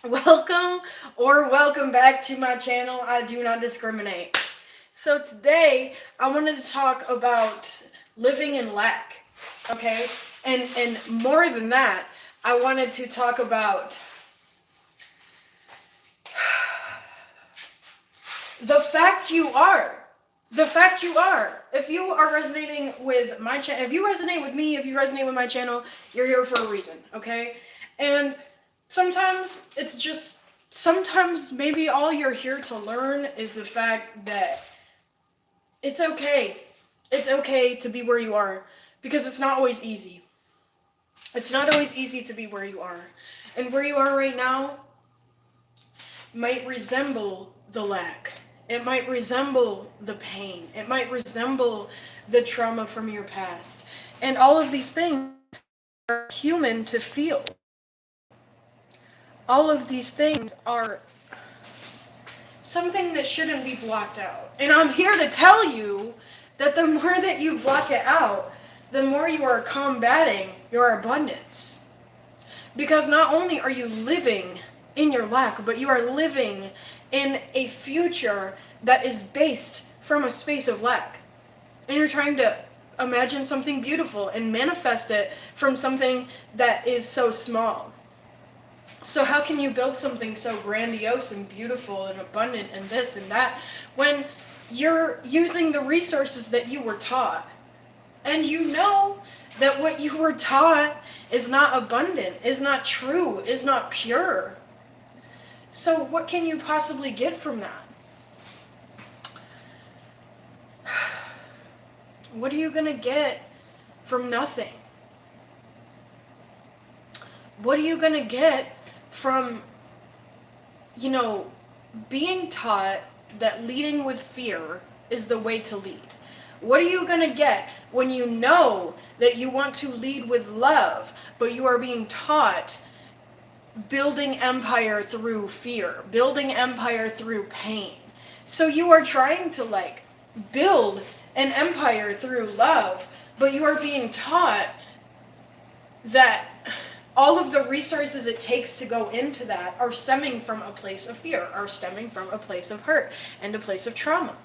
Welcome or welcome back to my channel. I do not discriminate. So today I wanted to talk about living in lack. Okay? And more than that, I wanted to talk about the fact you are. The fact you are. If you are resonating with my channel, if you resonate with me, if you resonate with my channel, you're here for a reason, okay? And sometimes it's just, sometimes maybe all you're here to learn is the fact that it's okay. It's okay to be where you are because it's not always easy. It's not always easy to be where you are. And where you are right now might resemble the lack. It might resemble the pain. It might resemble the trauma from your past. And all of these things are human to feel. All of these things are something that shouldn't be blocked out. And I'm here to tell you that the more that you block it out, the more you are combating your abundance. Because not only are you living in your lack, but you are living in a future that is based from a space of lack. And you're trying to imagine something beautiful and manifest it from something that is so small. So how can you build something so grandiose and beautiful and abundant and this and that when you're using the resources that you were taught? And you know that what you were taught is not abundant, is not true, is not pure. So what can you possibly get from that? What are you going to get from nothing? What are you going to get from, being taught that leading with fear is the way to lead? What are you going to get when you know that you want to lead with love, but you are being taught building empire through fear, building empire through pain? So you are trying to build an empire through love, but you are being taught that all of the resources it takes to go into that are stemming from a place of fear, are stemming from a place of hurt and a place of trauma.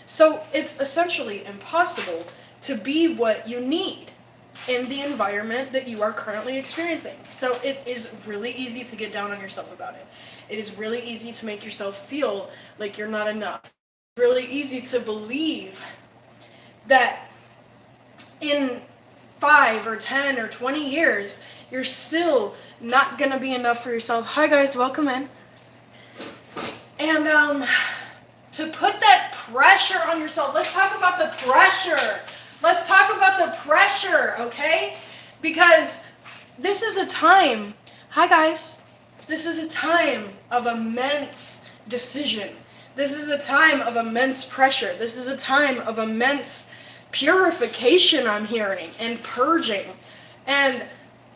So it's essentially impossible to be what you need in the environment that you are currently experiencing. So it is really easy to get down on yourself about it. It is really easy to make yourself feel like you're not enough. It's really easy to believe that in 5 or 10 or 20 years, you're still not gonna be enough for yourself. Hi guys, welcome in. And to put that pressure on yourself, let's talk about the pressure. Let's talk about the pressure, okay? Because this is a time, hi guys, this is a time of immense decision. This is a time of immense pressure. This is a time of immense purification, I'm hearing, and purging, and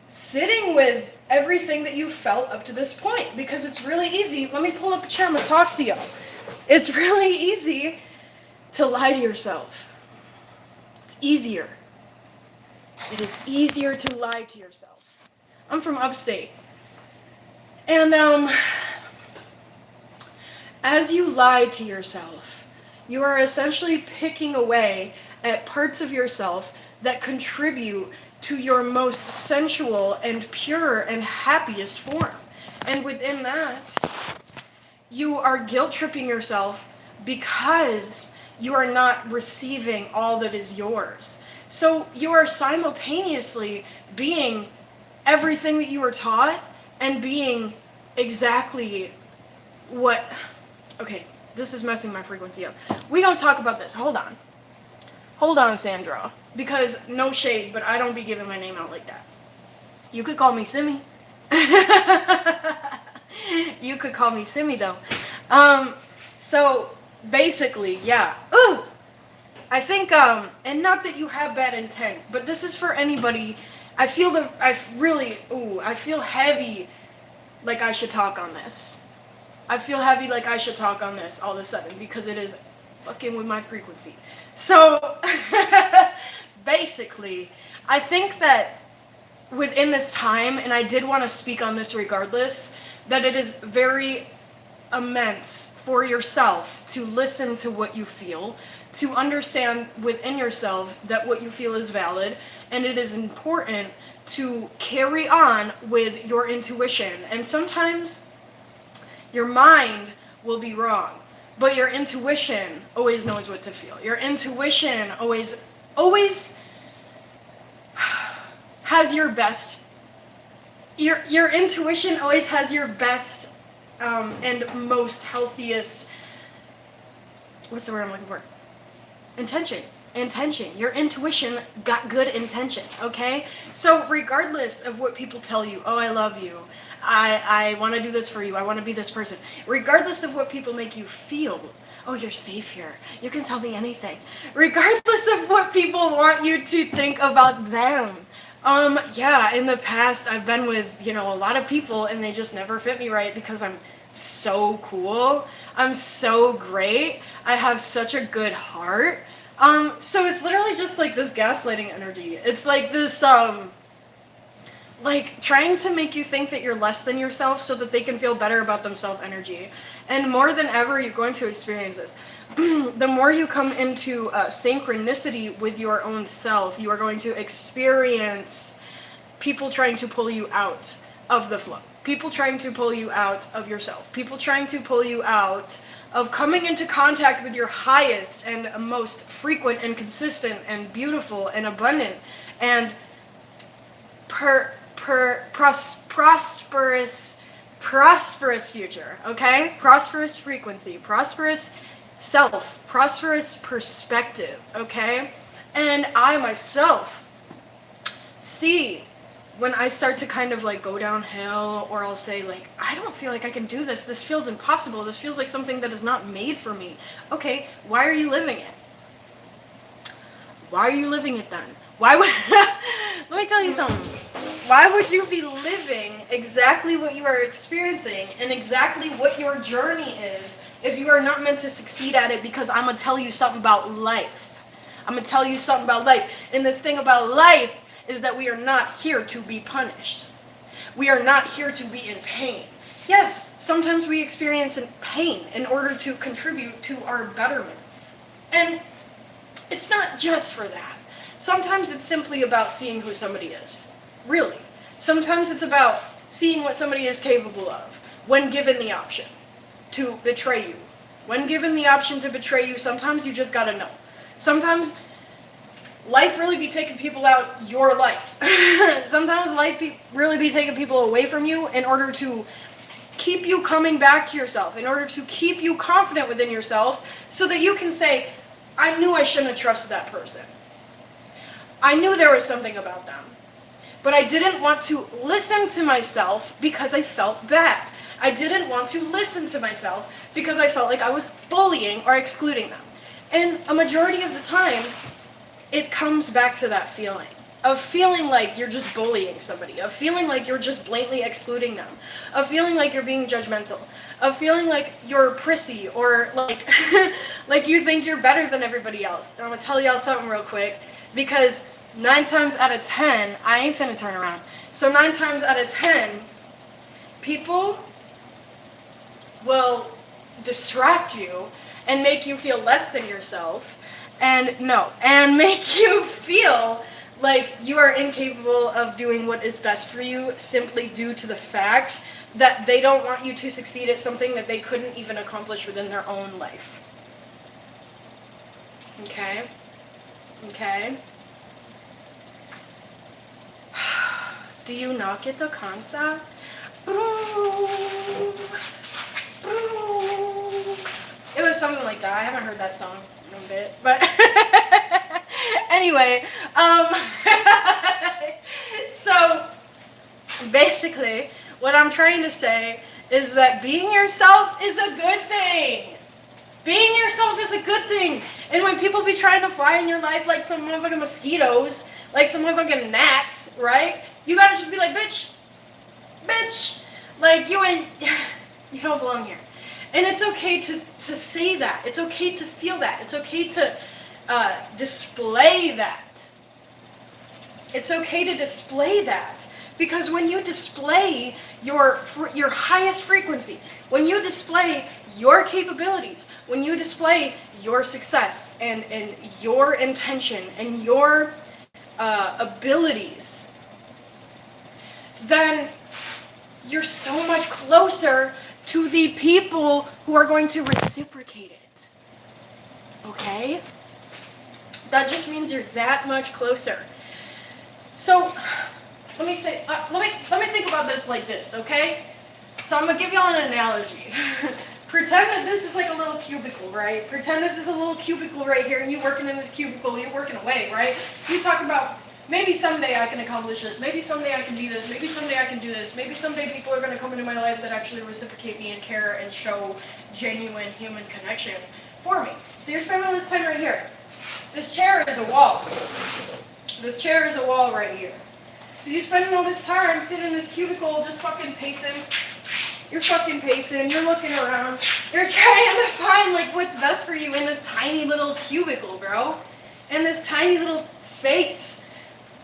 sitting with everything that you felt up to this point, because it's really easy. Let me pull up a chair, I'm gonna talk to you. It's really easy to lie to yourself. It's easier. It is easier to lie to yourself. I'm from upstate. And as you lie to yourself, you are essentially picking away at parts of yourself that contribute to your most sensual and pure and happiest form. And within that, you are guilt-tripping yourself because you are not receiving all that is yours. So you are simultaneously being everything that you were taught and being exactly what... Okay, this is messing my frequency up. We gonna talk about this. Hold on, Sandra. Because no shade, but I don't be giving my name out like that. You could call me Simi. You could call me Simi, though. So basically, yeah. Ooh! I think, and not that you have bad intent, but this is for anybody. I feel heavy like I should talk on this. I feel heavy like I should talk on this all of a sudden because it is fucking with my frequency. So, basically, I think that within this time, and I did want to speak on this regardless, that it is very immense for yourself to listen to what you feel, to understand within yourself that what you feel is valid, and it is important to carry on with your intuition. And sometimes your mind will be wrong, but your intuition always knows what to feel. Your intuition always has your best. Your intuition always has your best and most healthiest, what's the word I'm looking for? Intention. Your intuition got good intention, okay? So regardless of what people tell you, oh, I love you, I want to do this for you, I want to be this person, regardless of what people make you feel, oh, you're safe here, you can tell me anything, regardless of what people want you to think about them. Yeah, in the past I've been with, a lot of people, and they just never fit me right because I'm so cool. I'm so great. I have such a good heart. So it's literally just like this gaslighting energy. It's like this, like trying to make you think that you're less than yourself so that they can feel better about themselves energy. And more than ever, you're going to experience this. The more you come into synchronicity with your own self, you are going to experience people trying to pull you out of the flow. People trying to pull you out of yourself. People trying to pull you out of coming into contact with your highest and most frequent and consistent and beautiful and abundant and prosperous future, okay? Prosperous frequency, prosperous self, prosperous perspective, okay? And I myself see when I start to kind of like go downhill, or I'll say like, I don't feel like I can do this. This feels impossible. This feels like something that is not made for me. Okay, why are you living it? Why are you living it then? Why would, let me tell you something. Why would you be living exactly what you are experiencing and exactly what your journey is if you are not meant to succeed at it? Because I'm going to tell you something about life. I'm going to tell you something about life. And this thing about life is that we are not here to be punished. We are not here to be in pain. Yes, sometimes we experience pain in order to contribute to our betterment. And it's not just for that. Sometimes it's simply about seeing who somebody is. Really. Sometimes it's about seeing what somebody is capable of when given the option to betray you. When given the option to betray you, sometimes you just gotta know. Sometimes life really be taking people out your life. Sometimes life really be taking people away from you in order to keep you coming back to yourself, in order to keep you confident within yourself so that you can say, I knew I shouldn't have trusted that person. I knew there was something about them. But I didn't want to listen to myself because I felt bad. I didn't want to listen to myself because I felt like I was bullying or excluding them. And a majority of the time, it comes back to that feeling of feeling like you're just bullying somebody, of feeling like you're just blatantly excluding them, of feeling like you're being judgmental, of feeling like you're prissy or like like you think you're better than everybody else. And I'm gonna tell y'all something real quick, because 9 times out of 10, I ain't finna turn around. So 9 times out of 10, people will distract you and make you feel less than yourself, and make you feel like you are incapable of doing what is best for you simply due to the fact that they don't want you to succeed at something that they couldn't even accomplish within their own life. Okay? Do you not get the concept? It was something like that. I haven't heard that song in a bit, but anyway, so basically what I'm trying to say is that being yourself is a good thing. Being yourself is a good thing. And when people be trying to fly in your life like some motherfucking mosquitoes, like some motherfucking gnats, right? You gotta just be like, bitch, like you don't belong here. And it's okay to say that. It's okay to feel that. It's okay to display that. It's okay to display that. Because when you display your highest frequency, when you display your capabilities, when you display your success and your intention and your abilities, then you're so much closer to the people who are going to reciprocate it. Okay? That just means you're that much closer. So, let me think about this like this, okay? So I'm gonna give y'all an analogy. Pretend that this is like a little cubicle, right? Pretend this is a little cubicle right here, and you're working in this cubicle, you're working away, right? You talk about, maybe someday I can accomplish this, maybe someday I can do this, maybe someday I can do this, maybe someday people are gonna come into my life that actually reciprocate me and care and show genuine human connection for me. So you're spending all this time right here. This chair is a wall. This chair is a wall right here. So you're spending all this time sitting in this cubicle just fucking pacing. You're fucking pacing, you're looking around. You're trying to find like what's best for you in this tiny little cubicle, bro. In this tiny little space.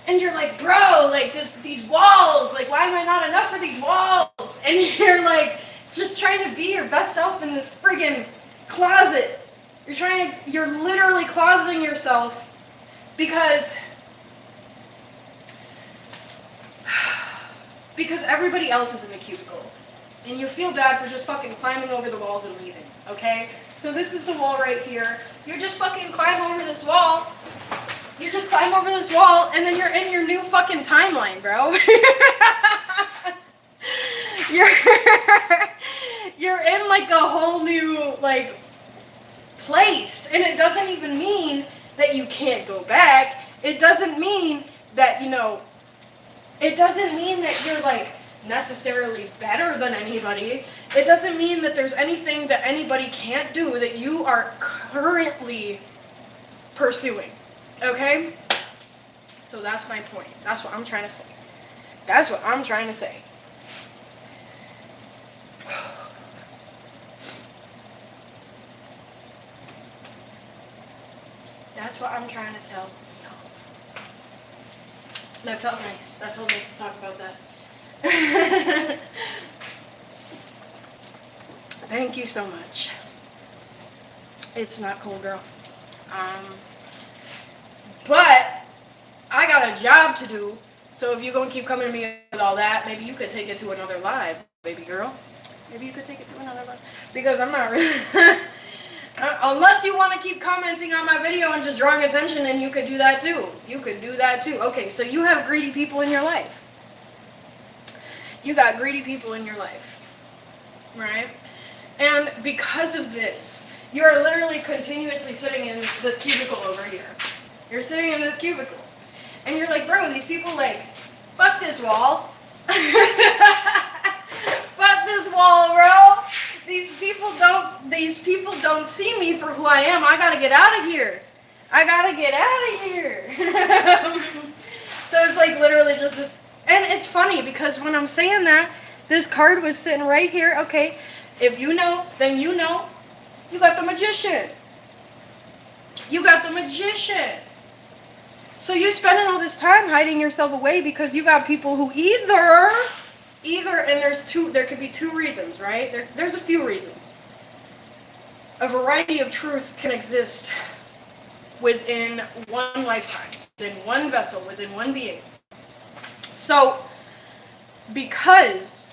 And you're like, bro, like these walls, like why am I not enough for these walls? And you're like just trying to be your best self in this friggin' closet. You're literally closeting yourself because everybody else is in the cubicle. And you feel bad for just fucking climbing over the walls and leaving, okay? So this is the wall right here. You just fucking climb over this wall. You just climb over this wall, and then you're in your new fucking timeline, bro. You're in like a whole new, like, place. And it doesn't even mean that you can't go back. It doesn't mean that, it doesn't mean that you're like necessarily better than anybody. It doesn't mean that there's anything that anybody can't do that you are currently pursuing. Okay? So that's my point. That's what I'm trying to say. That's what I'm trying to say. That's what I'm trying to tell y'all. That felt nice. That felt nice to talk about that. Thank you so much. It's not cool, girl. But I got a job to do. So if you're gonna keep coming to me with all that, maybe you could take it to another live, baby girl. Maybe you could take it to another live. Because I'm not really... Unless you want to keep commenting on my video and just drawing attention, then you could do that too. You could do that too. Okay, so you have greedy people in your life. You got greedy people in your life. Right? And because of this, you're literally continuously sitting in this cubicle over here. You're sitting in this cubicle. And you're like, bro, these people like, fuck this wall. Fuck this wall, bro. These people don't see me for who I am. I gotta get out of here. I gotta get out of here. So it's like literally just this. And it's funny because when I'm saying that, this card was sitting right here. Okay, if you know, then you know. You got the Magician. You got the Magician. So you're spending all this time hiding yourself away because you got people who either, and there could be two reasons, right? There's a few reasons. A variety of truths can exist within one lifetime, within one vessel, within one being. So, because,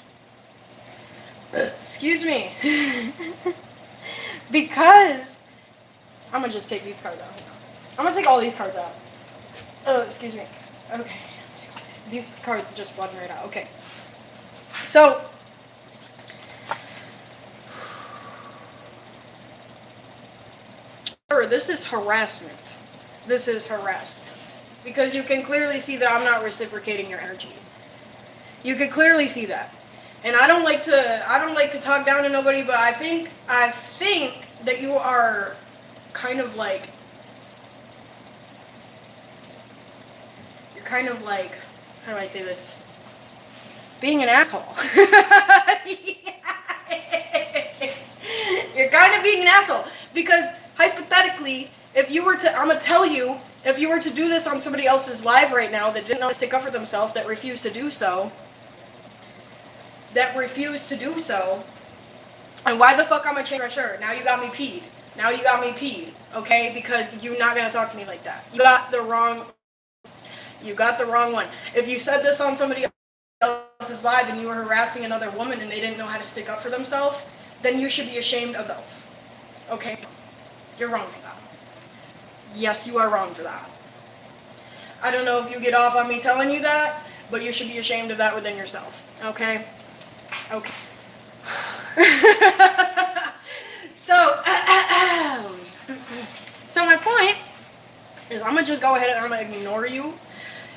excuse me, because, I'm going to just take these cards out. I'm going to take all these cards out. Oh, excuse me. Okay, take all these cards just flooding right out. Okay. So, this is harassment. This is harassment. Because you can clearly see that I'm not reciprocating your energy. You can clearly see that. And I don't like to talk down to nobody, but I think that you are kind of like, how do I say this? Being an asshole. You're kind of being an asshole. Because hypothetically, if you were to, I'm going to tell you If you were to do this on somebody else's live right now that didn't know how to stick up for themselves, that refused to do so, and why the fuck I'm gonna change my shirt? Now you got me peed. Okay? Because you're not gonna talk to me like that. You got the wrong one. If you said this on somebody else's live and you were harassing another woman and they didn't know how to stick up for themselves, then you should be ashamed of self. Okay? You're wrong for that. Yes, you are wrong for that. I don't know if you get off on me telling you that, but you should be ashamed of that within yourself. Okay? Okay. So my point is, I'm gonna just go ahead and I'm gonna ignore you.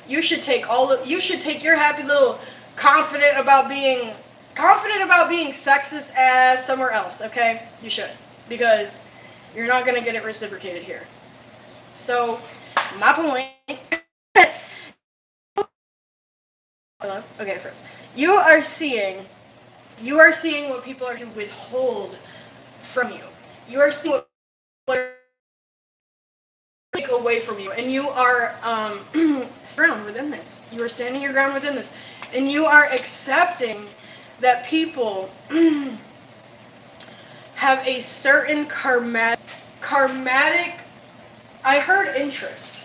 You should take your happy little confident about being sexist ass somewhere else. Okay? You should, because you're not gonna get it reciprocated here. So my point. Hello? Okay, first. You are seeing what people are to withhold from you. You are seeing what people are take away from you. And you are ground within this. You are standing your ground within this. And you are accepting that people have a certain karmatic, I heard interest.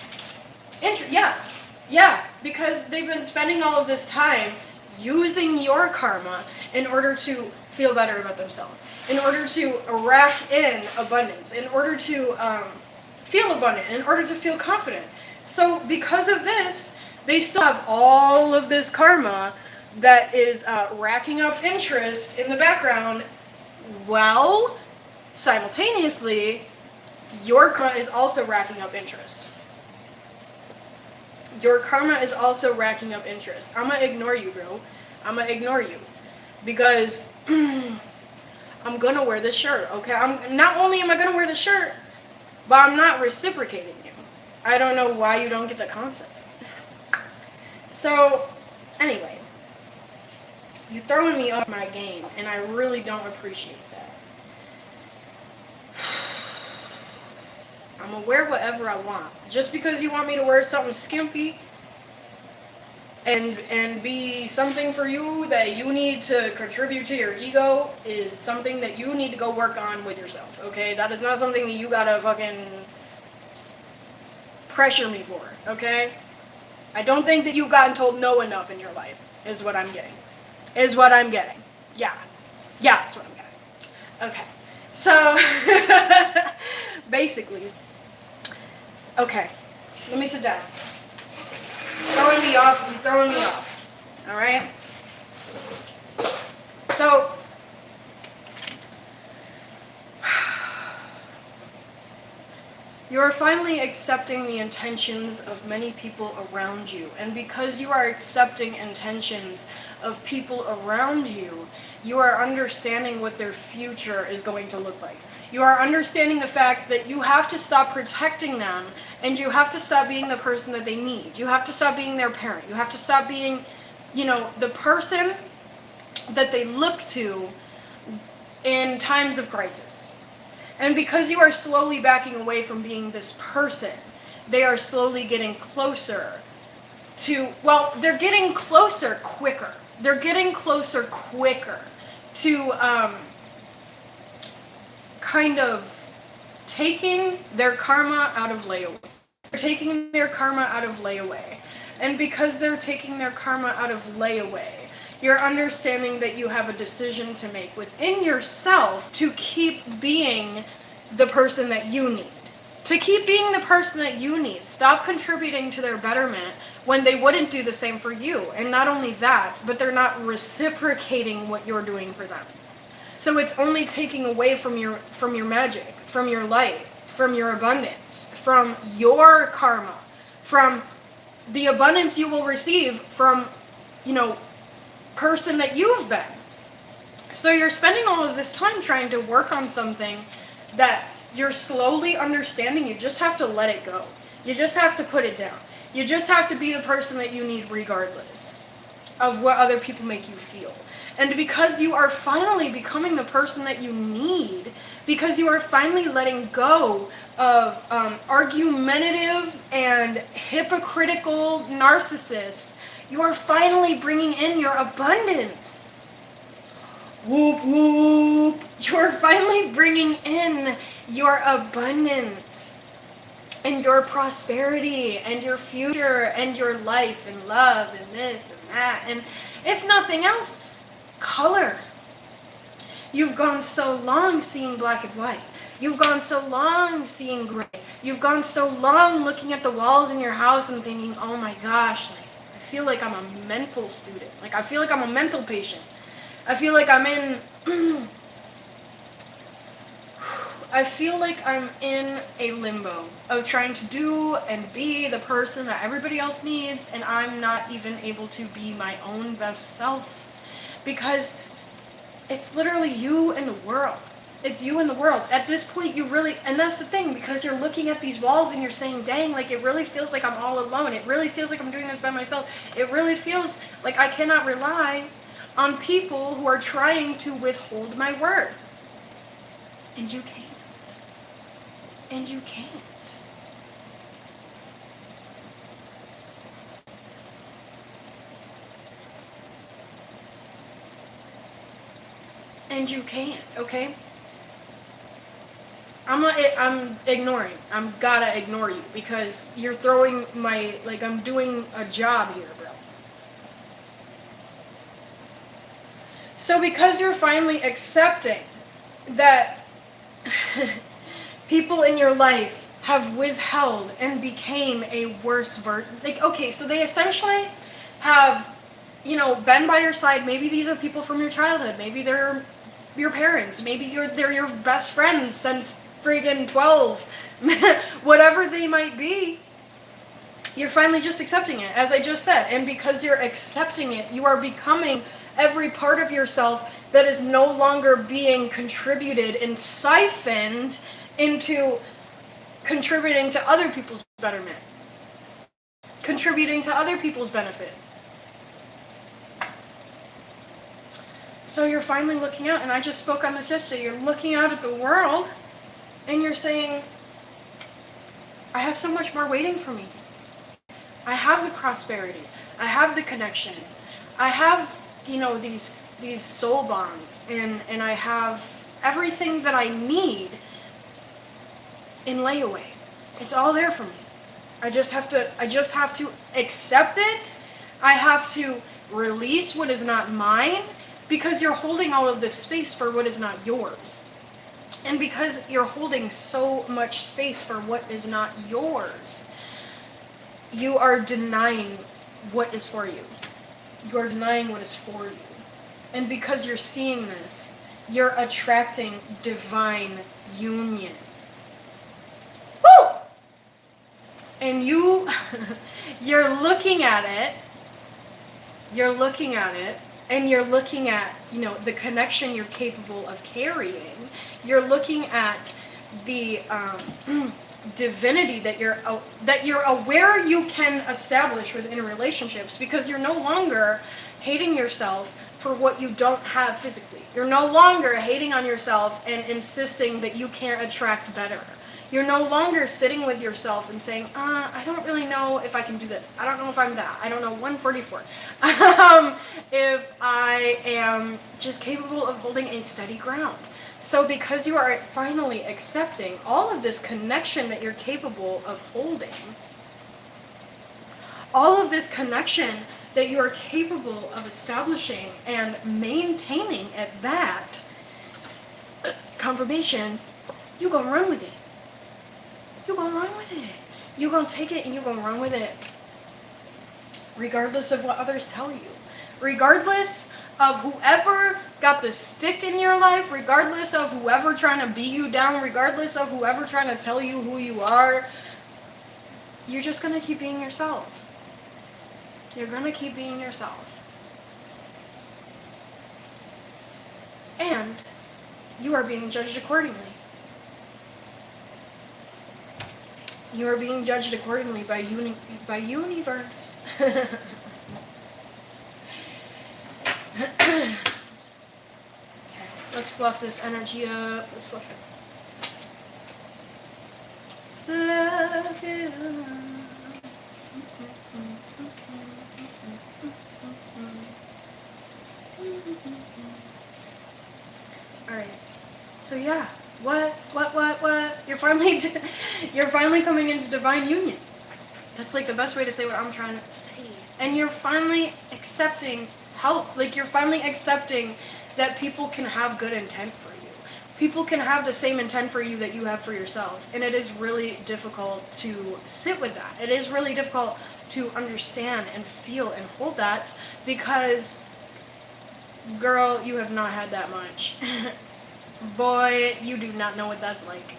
Yeah, because they've been spending all of this time using your karma in order to feel better about themselves, in order to rack in abundance, in order to feel abundant, in order to feel confident. So because of this, they still have all of this karma that is racking up interest in the background. Well, simultaneously, your karma is also racking up interest. Your karma is also racking up interest. I'm gonna ignore you, bro. I'm gonna ignore you. Because I'm gonna wear this shirt, okay? Not only am I gonna wear the shirt, but I'm not reciprocating you. I don't know why you don't get the concept. So, anyway. You're throwing me off my game, and I really don't appreciate that. I'm gonna wear whatever I want. Just because you want me to wear something skimpy and be something for you that you need to contribute to your ego is something that you need to go work on with yourself, okay? That is not something that you gotta fucking pressure me for, okay? I don't think that you've gotten told no enough in your life, is what I'm getting. Yeah, that's what I'm getting. Okay. So, basically, okay, let me sit down. You're throwing me off, all right? So, you are finally accepting the intentions of many people around you, and because you are accepting intentions of people around you, you are understanding what their future is going to look like. You are understanding the fact that you have to stop protecting them, and you have to stop being the person that they need. You have to stop being their parent. You have to stop being, the person that they look to in times of crisis. And because you are slowly backing away from being this person, they are slowly getting closer to, they're getting closer quicker. They're getting closer quicker to kind of taking their karma out of layaway. They're taking their karma out of layaway. And because they're taking their karma out of layaway, you're understanding that you have a decision to make within yourself to keep being the person that you need. To keep being the person that you need. Stop contributing to their betterment when they wouldn't do the same for you. And not only that, but they're not reciprocating what you're doing for them. So it's only taking away from your magic, from your light, from your abundance, from your karma, from the abundance you will receive from, person that you've been. So you're spending all of this time trying to work on something that you're slowly understanding. You just have to let it go. You just have to put it down. You just have to be the person that you need regardless. of what other people make you feel. And because you are finally becoming the person that you need, because you are finally letting go of argumentative and hypocritical narcissists, you are finally bringing in your abundance. Whoop, whoop. You're finally bringing in your abundance and your prosperity and your future and your life and love and this and that. And if nothing else, color. You've gone so long seeing black and white. You've gone so long seeing gray. You've gone so long looking at the walls in your house and thinking, oh my gosh, like, I feel like I'm a mental student. Like, I feel like I'm a mental patient. I feel like I'm in I feel like I'm in a limbo of trying to do and be the person that everybody else needs, and I'm not even able to be my own best self. Because it's literally you and the world. It's you and the world. At this point, you really, and that's the thing, because you're looking at these walls and you're saying, dang, like it really feels like I'm all alone. It really feels like I'm doing this by myself. It really feels like I cannot rely on people who are trying to withhold my worth. And you can't. And you can't. And you can't, okay? I'm ignoring. I'm gotta ignore you because you're throwing my, like, I'm doing a job here, bro. So because you're finally accepting that people in your life have withheld and became a worse version, like, okay, so they essentially have, been by your side. Maybe these are people from your childhood. Maybe they're your parents. Maybe they're your best friends since friggin' 12. Whatever they might be, you're finally just accepting it, as I just said. And because you're accepting it, you are becoming every part of yourself that is no longer being contributed and siphoned into contributing to other people's betterment, contributing to other people's benefit. So you're finally looking out, and I just spoke on this yesterday, you're looking out at the world, and you're saying, I have so much more waiting for me. I have the prosperity. I have the connection. I have, these soul bonds, and I have everything that I need in layaway. It's all there for me. I just have to accept it. I have to release what is not mine, because you're holding all of this space for what is not yours. And because you're holding so much space for what is not yours, you are denying what is for you. You are denying what is for you. And because you're seeing this, you're attracting divine union. Woo! And you're looking at it, and you're looking at, the connection you're capable of carrying. You're looking at the divinity that you're aware you can establish within relationships, because you're no longer hating yourself for what you don't have physically. You're no longer hating on yourself and insisting that you can't attract better. You're no longer sitting with yourself and saying, I don't really know if I can do this. I don't know if I'm that. I don't know, 144. If I am just capable of holding a steady ground. So because you are finally accepting all of this connection that you're capable of holding, all of this connection that you are capable of establishing and maintaining at that, confirmation, you're going to run with it. You're going to run with it. You're going to take it and you're going to run with it. Regardless of what others tell you. Regardless of whoever got the stick in your life. Regardless of whoever trying to beat you down. Regardless of whoever trying to tell you who you are. You're just going to keep being yourself. You're going to keep being yourself. And you are being judged accordingly. You are being judged accordingly by universe. Let's fluff this energy up. Let's fluff it. Love you. Alright. So yeah. What? You're finally coming into divine union. That's like the best way to say what I'm trying to say. And you're finally accepting help. Like, you're finally accepting that people can have good intent for you. People can have the same intent for you that you have for yourself. And it is really difficult to sit with that. It is really difficult to understand and feel and hold that because, girl, you have not had that much. Boy, you do not know what that's like.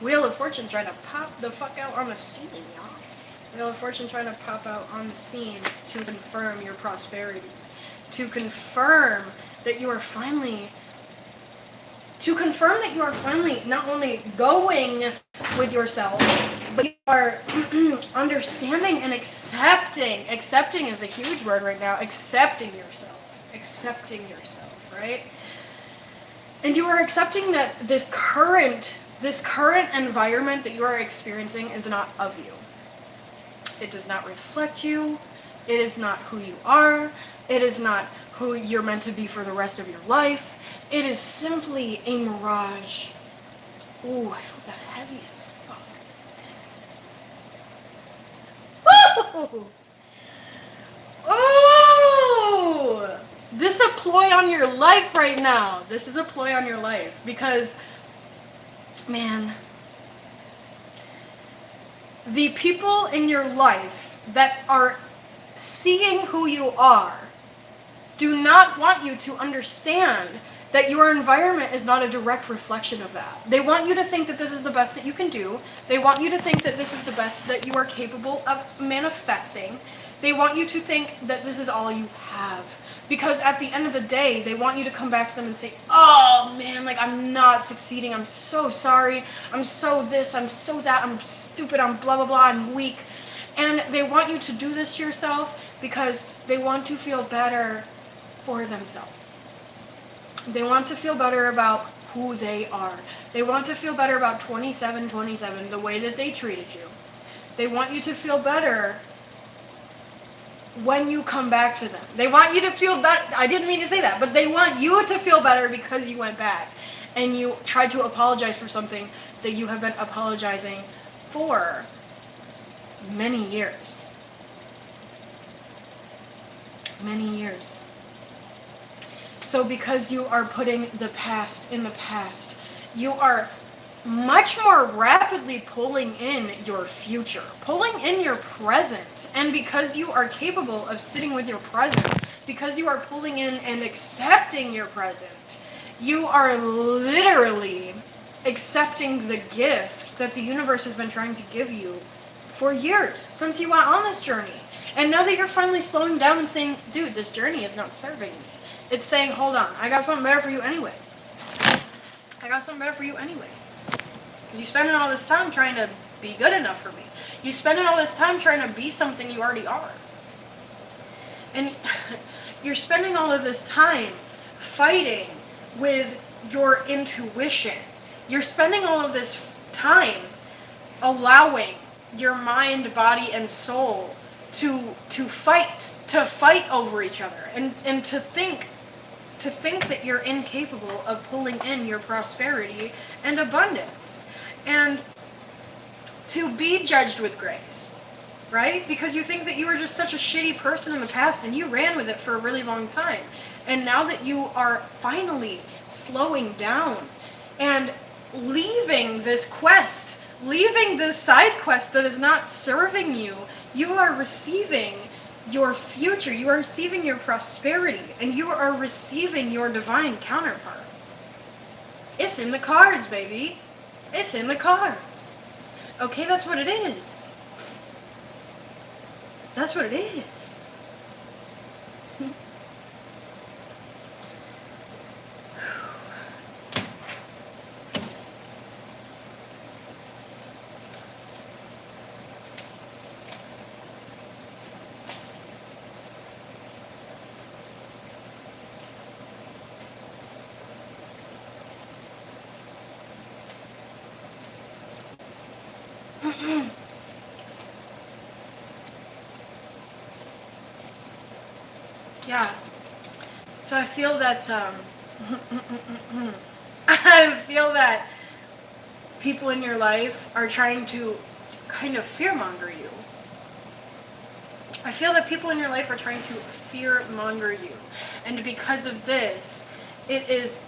Wheel of Fortune trying to pop the fuck out on the scene, y'all. Wheel of Fortune trying to pop out on the scene to confirm your prosperity. To confirm that you are finally not only going with yourself, but you are understanding and accepting. Accepting is a huge word right now. Accepting yourself, right? And you are accepting that this current environment that you are experiencing is not of you. It does not reflect you. It is not who you are. It is not who you're meant to be for the rest of your life. It is simply a mirage. Ooh, I felt that heavy as fuck. Ooh! Ooh! This is a ploy on your life right now. This is a ploy on your life because, man, the people in your life that are seeing who you are do not want you to understand that your environment is not a direct reflection of that. They want you to think that this is the best that you can do. They want you to think that this is the best that you are capable of manifesting. They want you to think that this is all you have. Because at the end of the day, they want you to come back to them and say, oh man, like, I'm not succeeding. I'm so sorry. I'm so this, I'm so that. I'm stupid. I'm blah, blah, blah. I'm weak. And they want you to do this to yourself because they want to feel better for themselves. They want to feel better about who they are. They want to feel better about 2727, the way that they treated you. They want you to feel better when you come back to them. They want you to feel better. I didn't mean to say that, but they want you to feel better because you went back and you tried to apologize for something that you have been apologizing for many years. Many years. So because you are putting the past in the past, you are much more rapidly pulling in your future, pulling in your present. And because you are capable of sitting with your present, because you are pulling in and accepting your present, you are literally accepting the gift that the universe has been trying to give you for years, since you went on this journey. And now that you're finally slowing down and saying, dude, this journey is not serving me. It's saying, hold on, I got something better for you anyway. Because you spending all this time trying to be good enough for me. You spending all this time trying to be something you already are. And you're spending all of this time fighting with your intuition. You're spending all of this time allowing your mind, body, and soul to fight over each other, and to think that you're incapable of pulling in your prosperity and abundance, and to be judged with grace, right? Because you think that you were just such a shitty person in the past and you ran with it for a really long time. And now that you are finally slowing down and leaving this quest, leaving this side quest that is not serving you, you are receiving your future, you are receiving your prosperity, and you are receiving your divine counterpart. It's in the cards, baby. It's in the cards. Okay, that's what it is. That's what it is. Yeah. So I feel that I feel that people in your life are trying to kind of fearmonger you. I feel that people in your life are trying to fearmonger you. And because of this, it is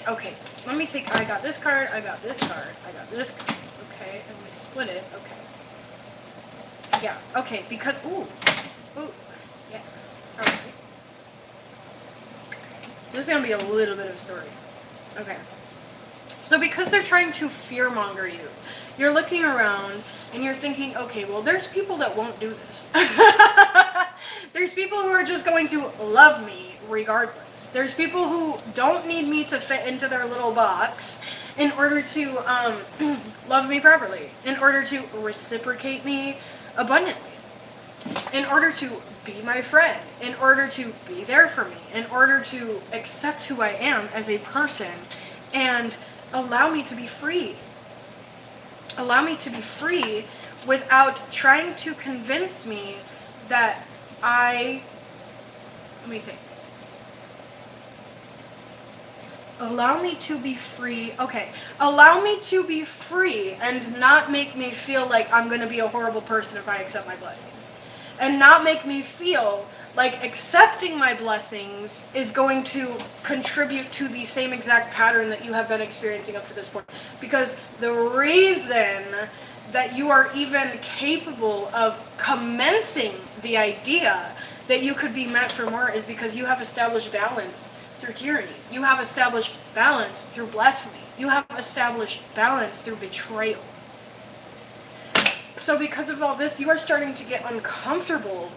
okay. Let me take, I got this card, I got this card, I got this card. Okay, and we split it. Okay. Yeah, okay, because ooh. Yeah. Alright. This is gonna be a little bit of a story. Okay. So because they're trying to fearmonger you, you're looking around and you're thinking, okay, well, there's people that won't do this. There's people who are just going to love me regardless. There's people who don't need me to fit into their little box in order to love me properly, in order to reciprocate me abundantly, in order to be my friend, in order to be there for me, in order to accept who I am as a person and allow me to be free. Allow me to be free without trying to convince me that let me think. Allow me to be free. Okay. Allow me to be free and not make me feel like I'm going to be a horrible person if I accept my blessings. And not make me feel like accepting my blessings is going to contribute to the same exact pattern that you have been experiencing up to this point. Because the reason that you are even capable of commencing the idea that you could be meant for more is because you have established balance through tyranny. You have established balance through blasphemy. You have established balance through betrayal. So because of all this, you are starting to get uncomfortable.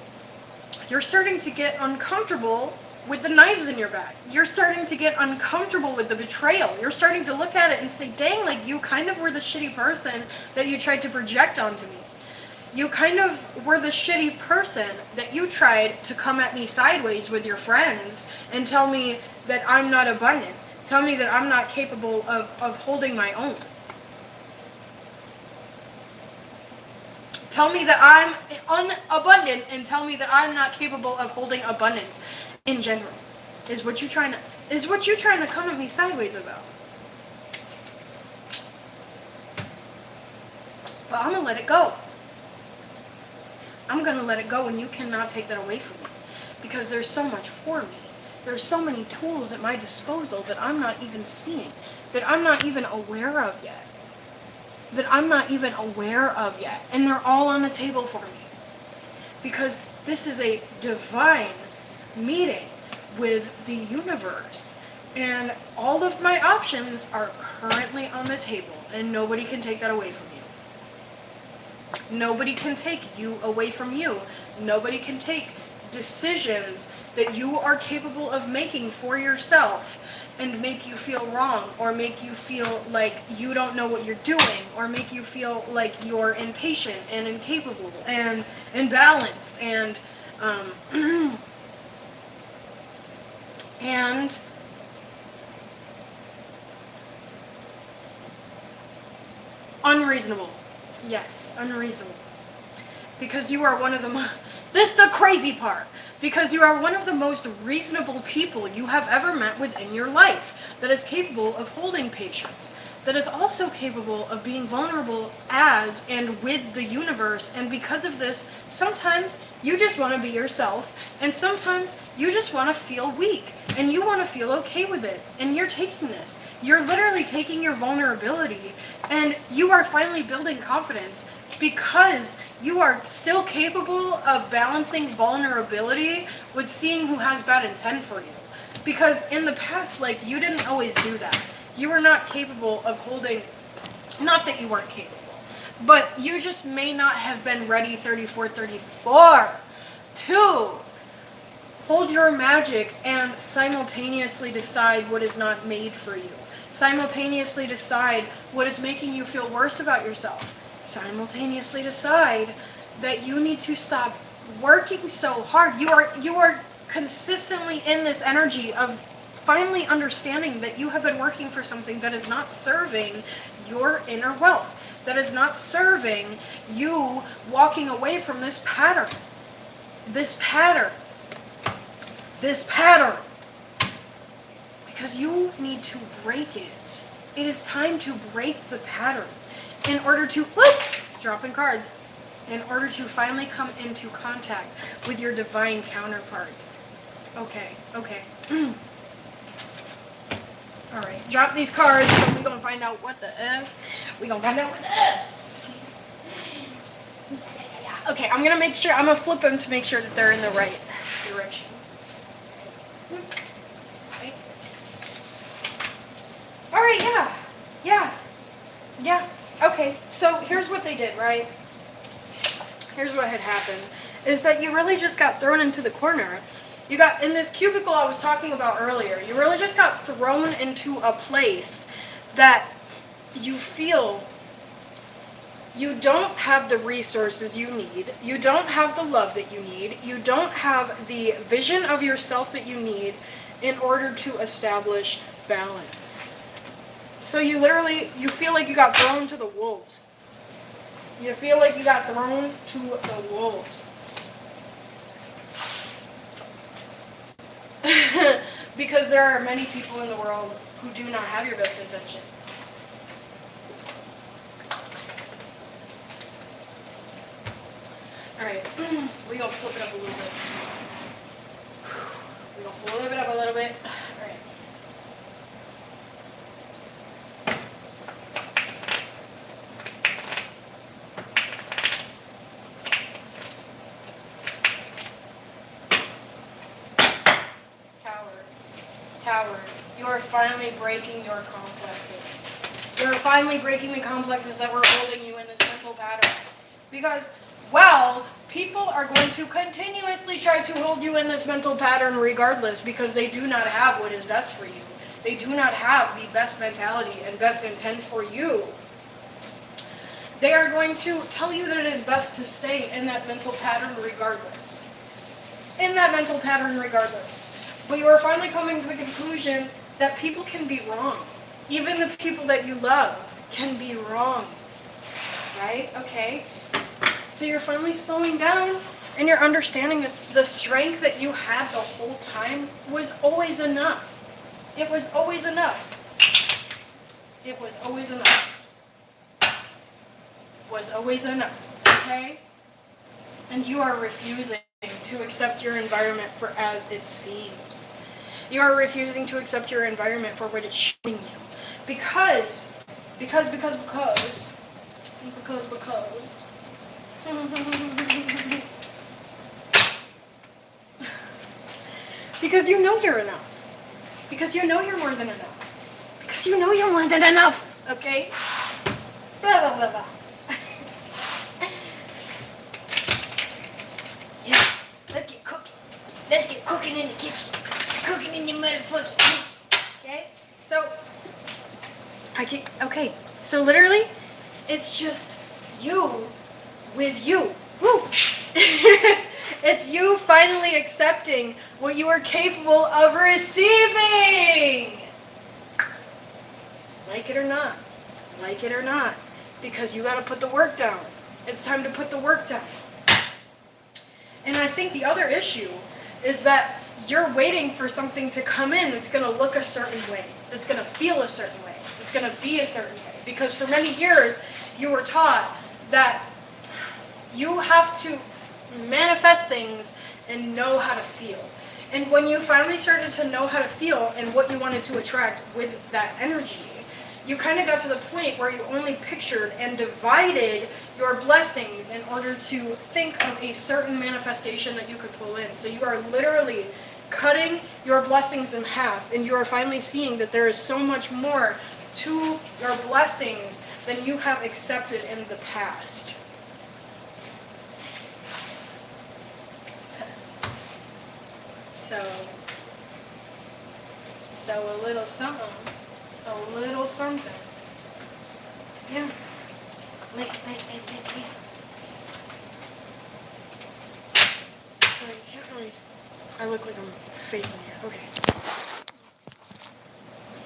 You're starting to get uncomfortable with the knives in your back. You're starting to get uncomfortable with the betrayal. You're starting to look at it and say, dang, like you kind of were the shitty person that you tried to project onto me. You kind of were the shitty person that you tried to come at me sideways with your friends and tell me that I'm not abundant. Tell me that I'm not capable of holding my own. Tell me that I'm unabundant and tell me that I'm not capable of holding abundance in general. Is what you're trying to come at me sideways about. But I'm gonna let it go. I'm gonna let it go, and you cannot take that away from me. Because there's so much for me. There's so many tools at my disposal that I'm not even seeing, that I'm not even aware of yet. And they're all on the table for me. Because this is a divine meeting with the universe. And all of my options are currently on the table. And nobody can take that away from you. Nobody can take you away from you. Nobody can take decisions that you are capable of making for yourself and make you feel wrong, or make you feel like you don't know what you're doing, or make you feel like you're impatient and incapable and imbalanced and and unreasonable. Yes, unreasonable. Because you are one of the this is the crazy part. Because you are one of the most reasonable people you have ever met within your life, that is capable of holding patience, that is also capable of being vulnerable as and with the universe. And because of this, sometimes you just want to be yourself, and sometimes you just want to feel weak, and you want to feel okay with it. And you're taking this. You're literally taking your vulnerability, and you are finally building confidence because you are still capable of balancing vulnerability with seeing who has bad intent for you. Because in the past, like, you didn't always do that. You were not capable of holding, not that you weren't capable, but you just may not have been ready 34 to hold your magic and simultaneously decide what is not made for you. Simultaneously decide what is making you feel worse about yourself. Simultaneously decide that you need to stop working so hard. You are consistently in this energy of finally understanding that you have been working for something that is not serving your inner wealth, that is not serving you walking away from this pattern. This pattern. This pattern. Because you need to break it. It is time to break the pattern in order to, dropping cards, in order to finally come into contact with your divine counterpart. Okay. All right, drop these cards, and we're gonna find out what the F. Okay, I'm gonna flip them to make sure that they're in the right direction. Okay. All right, yeah. Okay, so here's what they did, right? Here's what had happened, is that you really just got thrown into the corner. You got, in this cubicle I was talking about earlier, you really just got thrown into a place that you feel you don't have the resources you need, you don't have the love that you need, you don't have the vision of yourself that you need in order to establish balance. So you feel like you got thrown to the wolves. You feel like you got thrown to the wolves. Because there are many people in the world who do not have your best intention. Alright, we're going to flip it up a little bit. We're going to flip it up a little bit. Alright. Tower, you are finally breaking your complexes. You're finally breaking the complexes that were holding you in this mental pattern. Because, well, people are going to continuously try to hold you in this mental pattern regardless, because they do not have what is best for you. They do not have the best mentality and best intent for you. They are going to tell you that it is best to stay in that mental pattern regardless. But you are finally coming to the conclusion that people can be wrong. Even the people that you love can be wrong. Right? Okay. So you're finally slowing down, and you're understanding that the strength that you had the whole time was always enough. It was always enough. It was always enough. Was always enough. Okay? And you are refusing to accept your environment for as it seems. You are refusing to accept your environment for what it's showing you. Because because you know you're enough. Because you know you're more than enough. Because you know you're more than enough. Okay? Blah, blah, blah, blah. Yeah. Let's get cooking in the kitchen. Cooking in the motherfucking kitchen. Okay? So literally, it's just you with you. Woo! It's you finally accepting what you are capable of receiving. Like it or not. Because you gotta put the work down. It's time to put the work down. And I think the other issue is that you're waiting for something to come in that's going to look a certain way, that's going to feel a certain way, that's going to be a certain way. Because for many years, you were taught that you have to manifest things and know how to feel. And when you finally started to know how to feel and what you wanted to attract with that energy, you kind of got to the point where you only pictured and divided your blessings in order to think of a certain manifestation that you could pull in. So you are literally cutting your blessings in half, and you are finally seeing that there is so much more to your blessings than you have accepted in the past. So a little something. Yeah. Wait. I look like I'm faking here. Okay.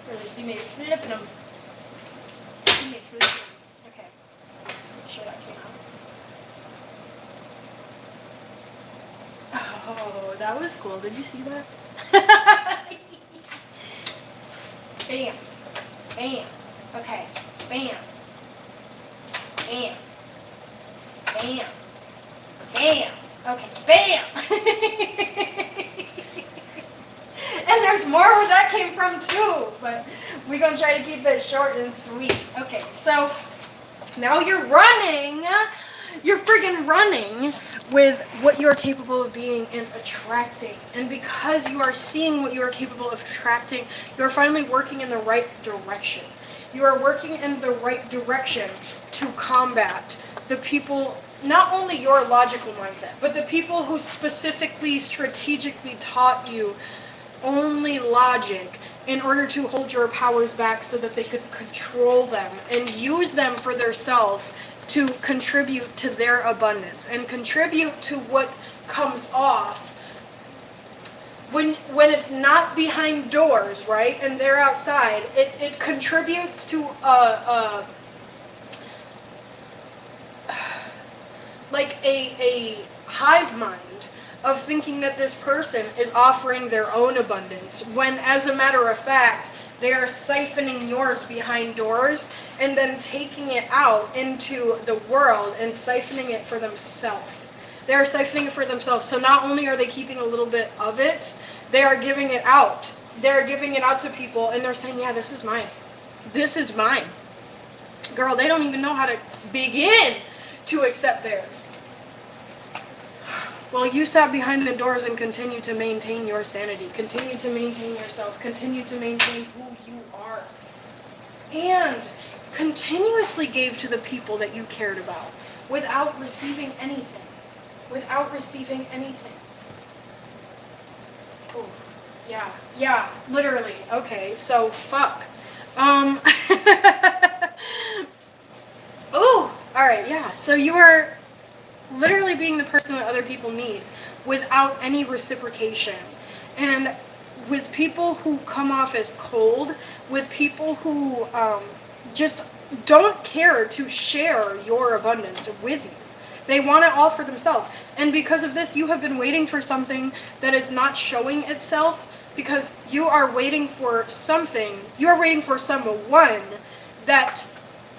Really see me flipping them. See me for this one. Okay. Make sure that came out. Oh, that was cool. Did you see that? Bam. Bam. Okay. Bam. Bam. Bam. Bam. Okay. Bam. And there's more where that came from too, but we're going to try to keep it short and sweet. Okay, so now you're running. You're friggin' running with what you are capable of being and attracting. And because you are seeing what you are capable of attracting, you are finally working in the right direction. You are working in the right direction to combat the people, not only your logical mindset, but the people who specifically, strategically taught you only logic in order to hold your powers back so that they could control them and use them for their self to contribute to their abundance and contribute to what comes off when it's not behind doors, right? And they're outside. It contributes to like a hive mind of thinking that this person is offering their own abundance, when as a matter of fact, they are siphoning yours behind doors and then taking it out into the world and siphoning it for themselves. They are siphoning it for themselves. So not only are they keeping a little bit of it, they are giving it out. They're giving it out to people and they're saying, yeah, this is mine. This is mine. Girl, they don't even know how to begin to accept theirs. Well, you sat behind the doors and continue to maintain your sanity. Continue to maintain yourself. Continue to maintain who you are. And continuously gave to the people that you cared about without receiving anything. Without receiving anything. Oh, yeah, literally. Okay, so fuck. Oh, alright, yeah. So you are literally being the person that other people need without any reciprocation. And with people who come off as cold, with people who just don't care to share your abundance with you. They want it all for themselves. And because of this, you have been waiting for something that is not showing itself, because you are waiting for something, you are waiting for someone that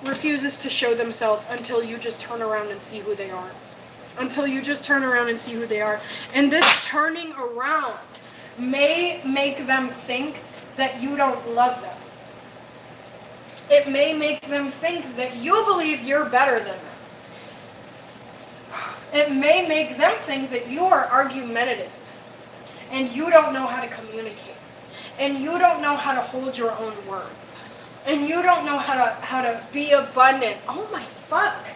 refuses to show themselves until you just turn around and see who they are. Until you just turn around and see who they are. And this turning around may make them think that you don't love them. It may make them think that you believe you're better than them. It may make them think that you are argumentative and you don't know how to communicate and you don't know how to hold your own worth and you don't know how to be abundant. Oh my fuck.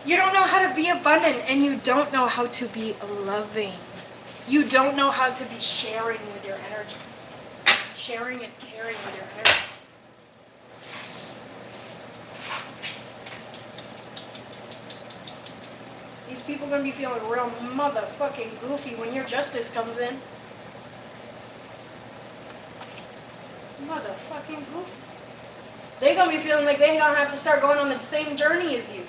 You don't know how to be abundant and you don't know how to be loving. You don't know how to be sharing with your energy. Sharing and caring with your energy. These people are going to be feeling real motherfucking goofy when your justice comes in. Motherfucking goofy. They're going to be feeling like they don't have to start going on the same journey as you.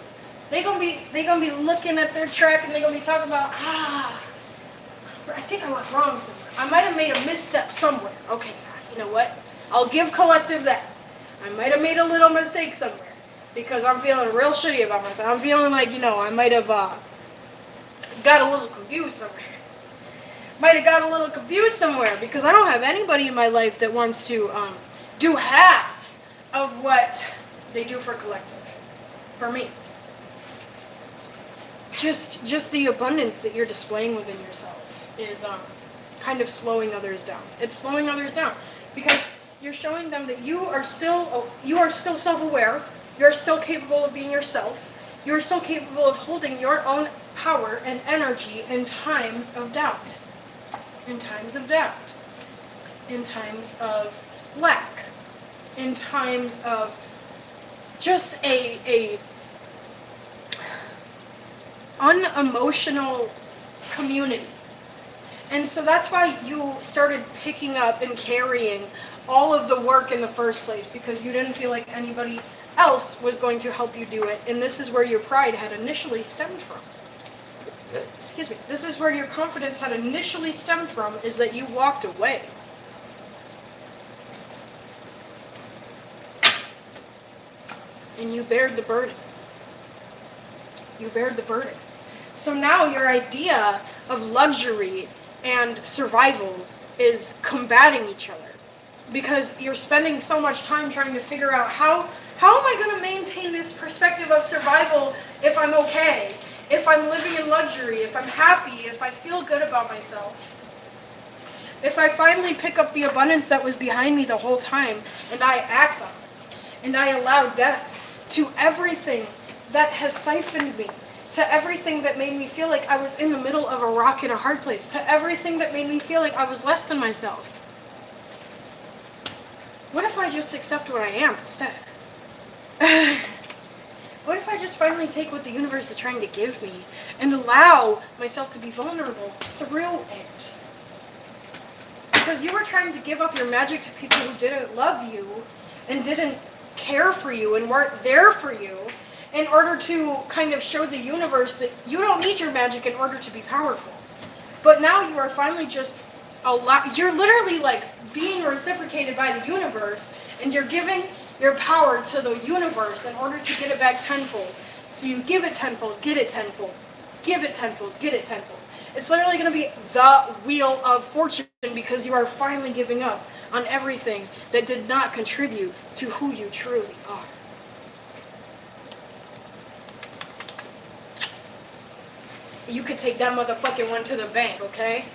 They're gonna be looking at their track and they're gonna be talking about, I think I went wrong somewhere. I might have made a misstep somewhere. Okay, you know what? I'll give collective that. I might have made a little mistake somewhere because I'm feeling real shitty about myself. I'm feeling like, I might have got a little confused somewhere. Might have got a little confused somewhere because I don't have anybody in my life that wants to do half of what they do for collective. For me. Just the abundance that you're displaying within yourself is kind of slowing others down. It's slowing others down because you're showing them that you are still self-aware. You're still capable of being yourself. You're still capable of holding your own power and energy in times of doubt. In times of doubt. In times of lack. In times of just a unemotional community. And so that's why you started picking up and carrying all of the work in the first place, because you didn't feel like anybody else was going to help you do it. And this is where your pride had initially stemmed from. Excuse me. This is where your confidence had initially stemmed from, is that you walked away. And you bared the burden. You bared the burden. So now your idea of luxury and survival is combating each other, because you're spending so much time trying to figure out how am I going to maintain this perspective of survival if I'm okay, if I'm living in luxury, if I'm happy, if I feel good about myself. If I finally pick up the abundance that was behind me the whole time and I act on it, and I allow death to everything that has siphoned me, to everything that made me feel like I was in the middle of a rock in a hard place, to everything that made me feel like I was less than myself. What if I just accept what I am instead? What if I just finally take what the universe is trying to give me and allow myself to be vulnerable through it? Because you were trying to give up your magic to people who didn't love you and didn't care for you and weren't there for you, in order to kind of show the universe that you don't need your magic in order to be powerful. But now you are finally just you're literally like being reciprocated by the universe, and you're giving your power to the universe in order to get it back tenfold. So you give it tenfold, get it tenfold, give it tenfold, get it tenfold. It's literally going to be the wheel of fortune, because you are finally giving up on everything that did not contribute to who you truly are. You could take that motherfucking one to the bank, okay?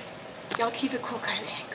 Y'all keep it cool, kind of.